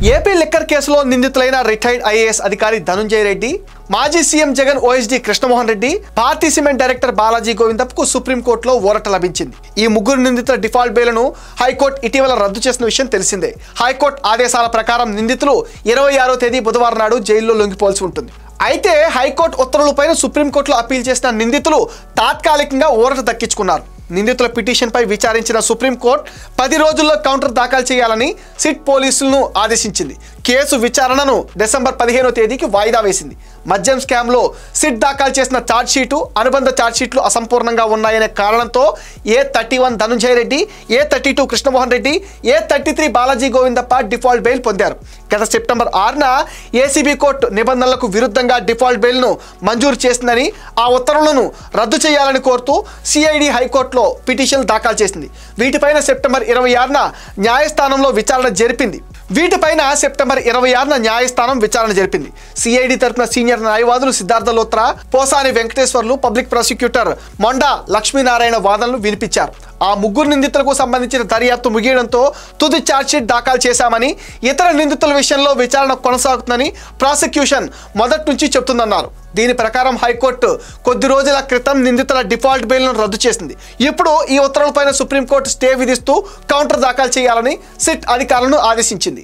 AP liquor కేసులో నిందితులైన retired IAS అధికారి ధనుంజయ రెడ్డి, మాజీ CM Jagan OSD Krishnamohan Reddy, Bharathi cement director Balaji గోవిందప్పకు సుప్రీంకోర్టులో ఊరట లభించింది. ఈ ముగ్గురు నిందితుల డిఫాల్ట్ బెయిల్ను హైకోర్టు ఇటీవల రద్దు చేసిన విషయం తెలిసిందే. హైకోర్టు ఆదేశాల ప్రకారం నిందితులు 26వ తేదీ బుధవారం నాడు జైల్లో లొంగిపోవాల్సి ఉంటుంది. అయితే హైకోర్టు ఉత్తర్వులపైన సుప్రీంకోర్టులో అప్పీల్ చేసిన నిందితులు తాత్కాలికంగా ఊరట దక్కించుకున్నారు. నిందితుల పిటిషన్పై విచారించిన సుప్రీంకోర్టు 10 రోజుల్లో కౌంటర్ దాఖలు చేయాలని సిట్ పోలీసులను ఆదేశించింది. కేసు విచారణను డిసెంబర్ 15వ తేదీకి వాయిదా వేసింది. మద్యం స్కామ్లో సిట్ దాఖలు చేసిన ఛార్జ్షీటు, అనుబంధ ఛార్జ్షీట్లు అసంపూర్ణంగా ఉన్నాయనే కారణంతో A31 Dhanunjaya Reddy, A32 Krishnamohan Reddy, A33 Balaji Govindappa default bail పొందారు. గత సెప్టెంబర్ 6న ఏసీబీ కోర్టు నిబంధనలకు విరుద్ధంగా డిఫాల్ట్ బెయిల్ను మంజూరు చేసిందని, ఆ ఉత్తర్వులను రద్దు చేయాలని కోరుతూ సిఐడి హైకోర్టులో పిటిషన్లు దాఖలు చేసింది. వీటిపైన సెప్టెంబర్ 26న న్యాయస్థానంలో విచారణ జరిపింది. సిఐడి తరపున సీనియర్ న్యాయవాదులు సిద్ధార్థ లోత్రా, పోసాని వెంకటేశ్వర్లు, పబ్లిక్ ప్రాసిక్యూటర్ మొండా లక్ష్మీనారాయణ వాదనలు వినిపించారు. ఆ ముగ్గురు నిందితులకు సంబంధించిన దర్యాప్తు ముగియడంతో తుది ఛార్జ్షీట్ దాఖలు చేశామని, ఇతర నిందితుల విషయంలో విచారణ కొనసాగుతుందని ప్రాసిక్యూషన్ మొదటి నుంచి చెబుతుందన్నారు. దీని ప్రకారం హైకోర్టు కొద్ది రోజుల క్రితం నిందితుల డిఫాల్ట్ బెయిల్ను రద్దు చేసింది. ఇప్పుడు ఈ ఉత్తర్వులపైన సుప్రీంకోర్టు స్టే విధిస్తూ కౌంటర్ దాఖలు చేయాలని సిట్ అధికారులను ఆదేశించింది.